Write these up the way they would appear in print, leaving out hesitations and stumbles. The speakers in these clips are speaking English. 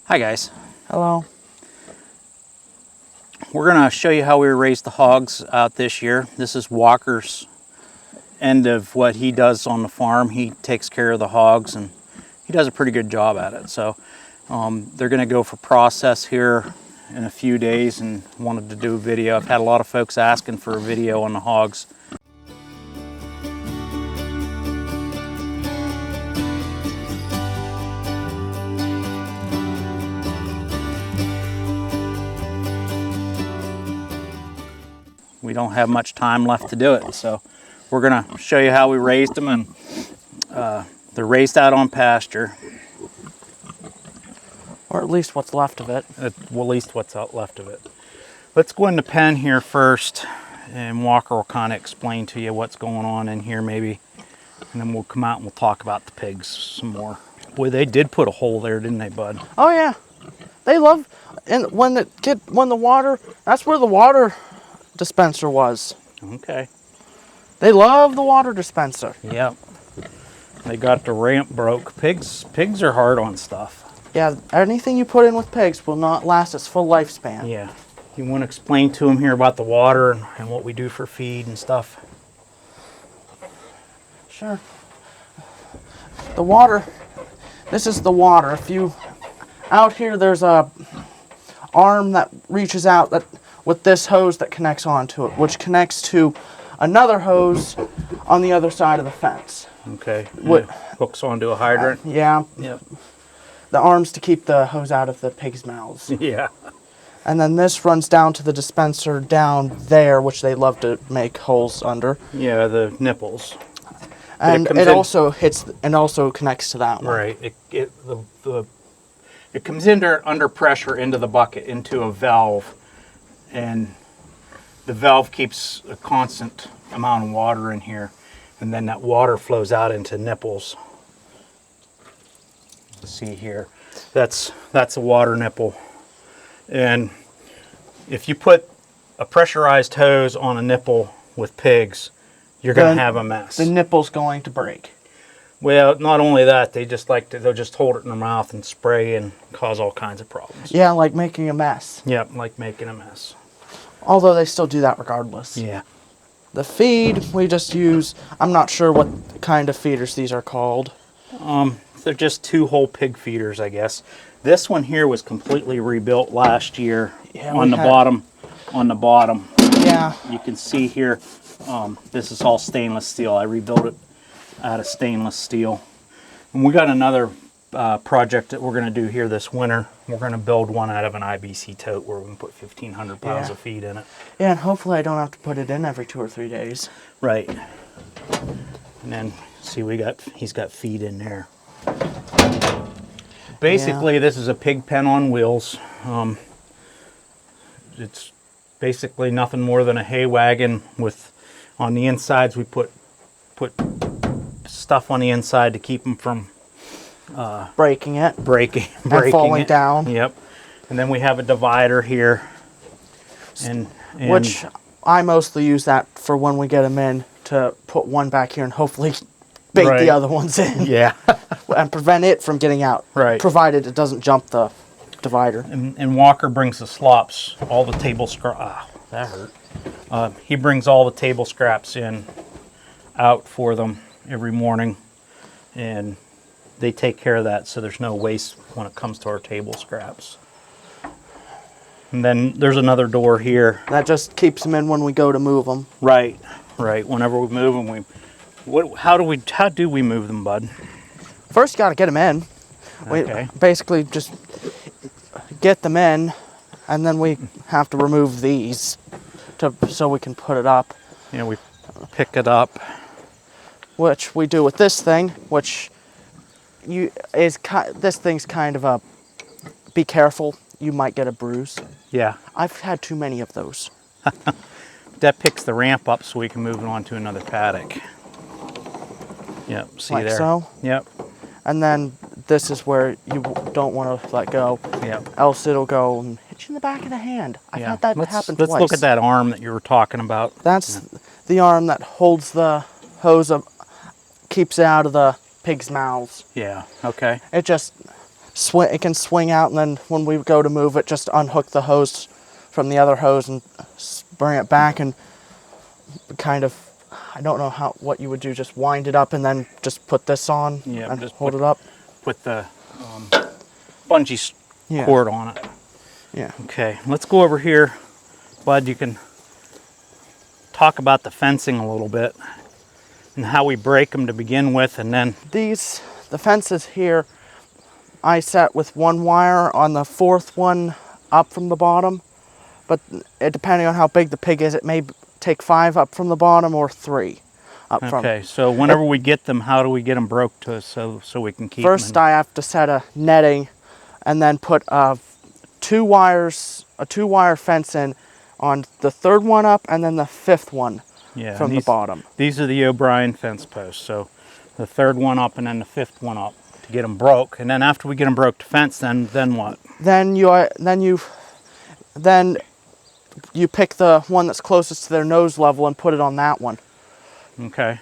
Hi guys. Hello. We're going to show you how we raised the hogs out this year. This is Walker's end of what he does on the farm. He takes care of the hogs and he does a pretty good job at it. So they're going to go for process here in a few days and wanted to do a video. I've had a lot of folks asking for a video on the hogs. We don't have much time left to do it, so we're going to show you how we raised them, and they're raised out on pasture. Or at least what's left of it. Well, at least what's out left of it. Let's go in the pen here first, and Walker will kind of explain to you what's going on in here maybe, and then we'll come out and we'll talk about the pigs some more. Boy, they did put a hole there, didn't they, bud? Oh yeah, they love, and when the water, that's where the water dispenser was. Okay. They love the water dispenser. Yep. They got the ramp broke. Pigs are hard on stuff. Yeah, anything you put in with pigs will not last its full lifespan. Yeah. You want to explain to them here about the water and what we do for feed and stuff? Sure. The water, this is the water. If you, out here there's a arm that reaches out that with this hose that connects onto it, which connects to another hose on the other side of the fence. Okay. What hooks onto a hydrant? Yeah. Yep. The arms to keep the hose out of the pigs' mouths. Yeah. And then this runs down to the dispenser down there, which they love to make holes under. Yeah, the nipples. And it also hits and also connects to that one. Right. It comes under pressure into the bucket, into a valve, and the valve keeps a constant amount of water in here, and then that water flows out into nipples. See here, that's a water nipple, and if you put a pressurized hose on a nipple with pigs, you're going to have a mess. The nipple's going to break. Well, not only that, they'll just hold it in their mouth and spray and cause all kinds of problems. Yeah, like making a mess. Yep, like making a mess. Although they still do that regardless. Yeah. The feed, we just use, I'm not sure what kind of feeders these are called. They're just 2-hole pig feeders, I guess. This one here was completely rebuilt last year. Yeah, on the bottom. On the bottom. Yeah. You can see here, this is all stainless steel. I rebuilt it out of stainless steel. And we got another project that we're going to do here this winter. We're going to build one out of an IBC tote where we can put 1,500 pounds of feed in it. Yeah, and hopefully I don't have to put it in every 2 or 3 days. Right. And then, see, he's got feed in there. Basically, This is a pig pen on wheels. It's basically nothing more than a hay wagon with, on the insides we put stuff on the inside to keep them from breaking and falling it down. Yep. And then we have a divider here, and which I mostly use that for when we get them in, to put one back here and hopefully bait the other ones in. Yeah. And prevent it from getting out. Right. Provided it doesn't jump the divider. And Walker brings the slops, all the table scraps. Ah, that hurt. He brings all the table scraps out for them every morning, and they take care of that, so there's no waste when it comes to our table scraps. And then there's another door here. That just keeps them in when we go to move them. Right. Whenever we move them, how do we move them, bud? First, you got to get them in. Okay. We basically just get them in, and then we have to remove these so we can put it up. Yeah, we pick it up. Which we do with this thing, which this thing's kind of a, be careful, you might get a bruise. Yeah. I've had too many of those. That picks the ramp up so we can move it on to another paddock. Yep, see like there. So. Yep. And then this is where you don't want to let go. Yep. Else it'll go and hit you in the back of the hand. I've had that happen twice. Let's look at that arm that you were talking about. That's the arm that holds the hose up, keeps it out of the pigs' mouths. Yeah, okay. It just, it can swing out, and then when we go to move it, just unhook the hose from the other hose and bring it back, and kind of, I don't know what you would do, just wind it up and then just put this on and just hold it up. Put the bungee cord on it. Yeah. Okay, let's go over here. Bud, you can talk about the fencing a little bit and how we break them to begin with, and then The fences here, I set with 1 wire on the 4th one up from the bottom, but depending on how big the pig is, it may take 5 up from the bottom or 3 up from. Okay, so whenever we get them, how do we get them broke to us so we can keep First, them? I have to set a netting and then put a 2-wire fence in on the 3rd one up and then the 5th one from the bottom. These are the O'Brien fence posts, so the 3rd one up and then the 5th one up to get them broke. And then after we get them broke to fence, then what? Then you pick the one that's closest to their nose level and put it on that one. Okay.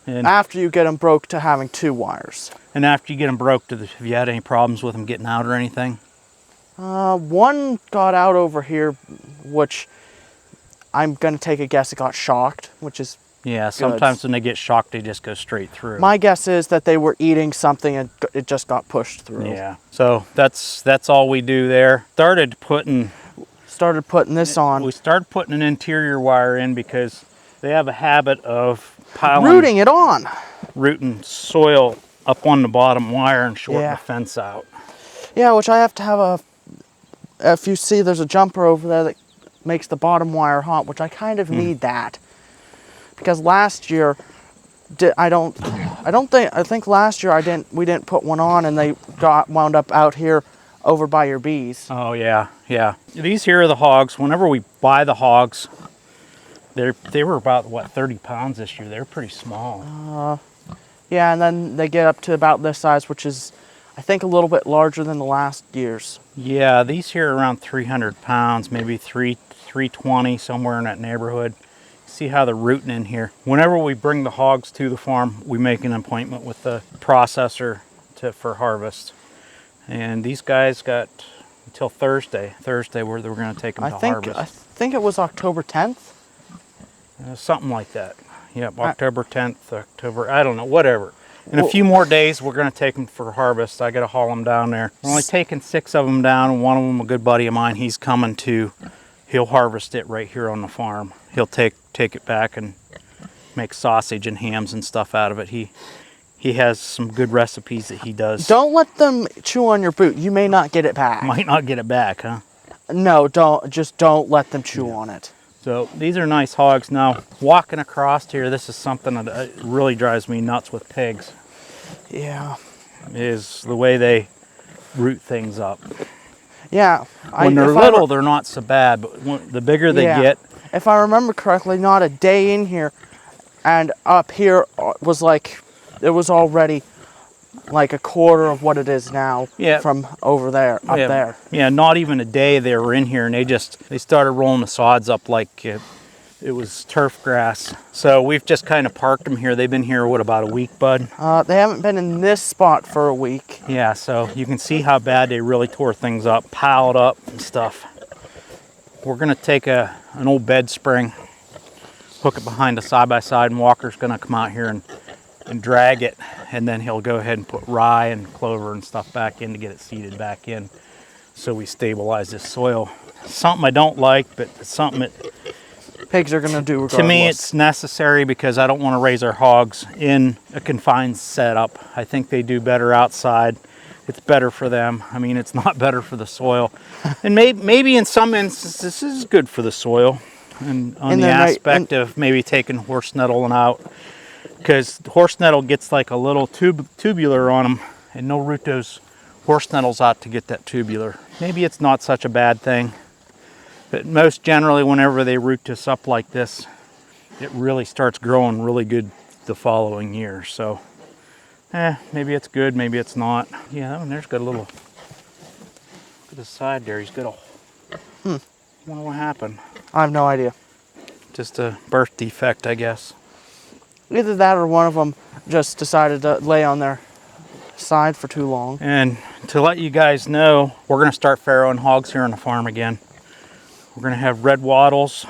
And after you get them broke to having 2 wires. And after you get them broke, have you had any problems with them getting out or anything? One got out over here, which I'm going to take a guess it got shocked, which is yeah, sometimes when they get shocked, they just go straight through. My guess is that they were eating something and it just got pushed through. Yeah, so that's all we do there. Started putting this on. We started putting an interior wire in because they have a habit of rooting soil up on the bottom wire and shorting the fence out. Yeah, which I have to have if you see there's a jumper over there that makes the bottom wire hot, which I kind of need that. Because last year, I think last year we didn't put one on and they wound up out here over by your bees. Oh yeah, yeah. These here are the hogs. Whenever we buy the hogs, they were about, what, 30 pounds this year. They're pretty small. Yeah, and then they get up to about this size, which is, I think, a little bit larger than the last year's. Yeah, these here are around 300 pounds, maybe 320, somewhere in that neighborhood. See how they're rooting in here. Whenever we bring the hogs to the farm, we make an appointment with the processor for harvest. And these guys got until Thursday where they were going to take them to harvest. I think it was October 10th. Something like that. Yep, October 10th, October, I don't know, whatever. In a few more days, we're going to take them for harvest. I got to haul them down there. We're only taking 6 of them down, and one of them, a good buddy of mine, he'll harvest it right here on the farm. He'll take it back and make sausage and hams and stuff out of it. He has some good recipes that he does. Don't let them chew on your boot. You may not get it back. Might not get it back, huh? No, don't let them chew on it. So these are nice hogs. Now, walking across here, this is something that really drives me nuts with pigs. Yeah. Is the way they root things up. Yeah. When they're little, they're not so bad, but the bigger they get. If I remember correctly, not a day in here, and up here was like, it was already like a quarter of what it is now from over there, up there. Yeah, not even a day they were in here, and they started rolling the sods up like it was turf grass. So we've just kind of parked them here. They've been here, what, about a week, Bud? They haven't been in this spot for a week. Yeah, so you can see how bad they really tore things up, piled up and stuff. We're going to take an old bed spring, hook it behind a side-by-side, and Walker's going to come out here and drag it, and then he'll go ahead and put rye and clover and stuff back in to get it seeded back in so we stabilize this soil. Something I don't like, but it's something that pigs are going to do regardless. To me, it's necessary because I don't want to raise our hogs in a confined setup. I think they do better outside. It's better for them. I mean, it's not better for the soil. And maybe in some instances, this is good for the soil. And on the aspect of maybe taking horse nettle out, because horse nettle gets like a little tubular on them, and they'll root those horse nettles out to get that tubular. Maybe it's not such a bad thing. But most generally, whenever they root this up like this, it really starts growing really good the following year. So, maybe it's good, maybe it's not. Yeah, that one there's got a little, look at the side there. He's got a, I wonder what happened. I have no idea. Just a birth defect, I guess. Either that or one of them just decided to lay on their side for too long. And to let you guys know, we're going to start farrowing hogs here on the farm again. We're going to have red wattles,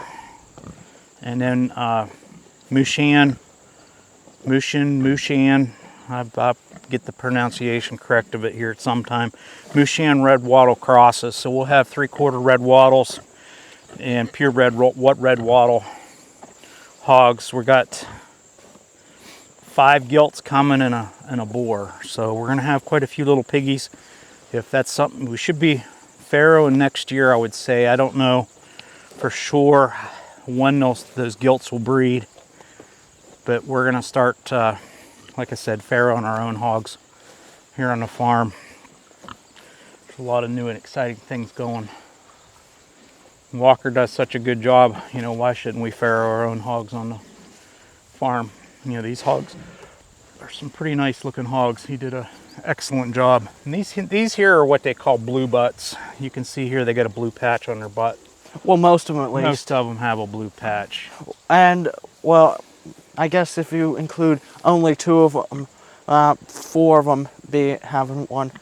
and then Mushan. I'll get the pronunciation correct of it here at some time. Mushan red wattle crosses. So we'll have 3/4 red wattles and purebred red wattle hogs. We got 5 gilts coming and a boar. So we're going to have quite a few little piggies. If that's something we should be farrowing next year, I would say. I don't know for sure when those gilts will breed, but we're going to start, like I said, farrowing our own hogs here on the farm. There's a lot of new and exciting things going. Walker does such a good job, you know, why shouldn't we farrow our own hogs on the farm? You know, these hogs are some pretty nice looking hogs. He did an excellent job. And these here are what they call blue butts. You can see here they got a blue patch on their butt. Well, most of them at least. Most of them have a blue patch. And, well, I guess if you include only 2 of them, 4 of them having one.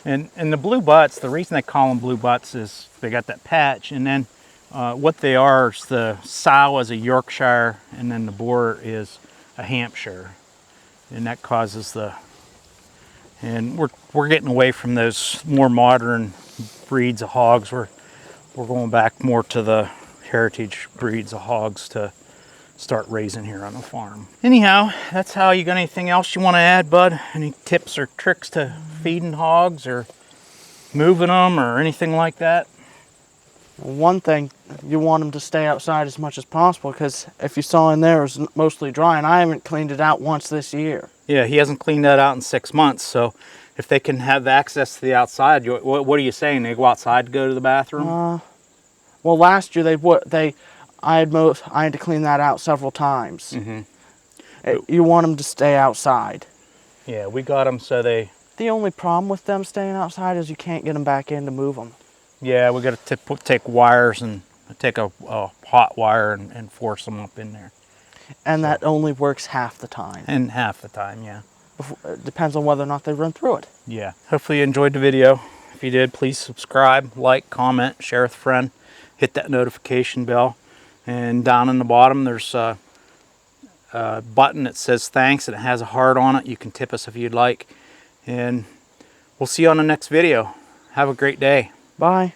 And the blue butts, the reason they call them blue butts is they got that patch, and then what they are is the sow is a Yorkshire, and then the boar is a Hampshire, and that causes and we're getting away from those more modern breeds of hogs. We're going back more to the heritage breeds of hogs to start raising here on the farm. Anyhow, that's how. You got anything else you want to add, bud? Any tips or tricks to feeding hogs or moving them or anything like that? One thing, you want them to stay outside as much as possible, because if you saw in there, it was mostly dry, and I haven't cleaned it out once this year. Yeah, he hasn't cleaned that out in 6 months, so if they can have access to the outside, what are you saying? They go outside to go to the bathroom? Well, last year I had to clean that out several times. You want them to stay outside. Yeah, we got them so they... The only problem with them staying outside is you can't get them back in to move them. Yeah, we got to take wires and take a hot wire and force them up in there. And that only works half the time. And half the time, yeah. It depends on whether or not they run through it. Yeah. Hopefully you enjoyed the video. If you did, please subscribe, like, comment, share with a friend. Hit that notification bell. And down in the bottom, there's a button that says thanks, and it has a heart on it. You can tip us if you'd like. And we'll see you on the next video. Have a great day. Bye.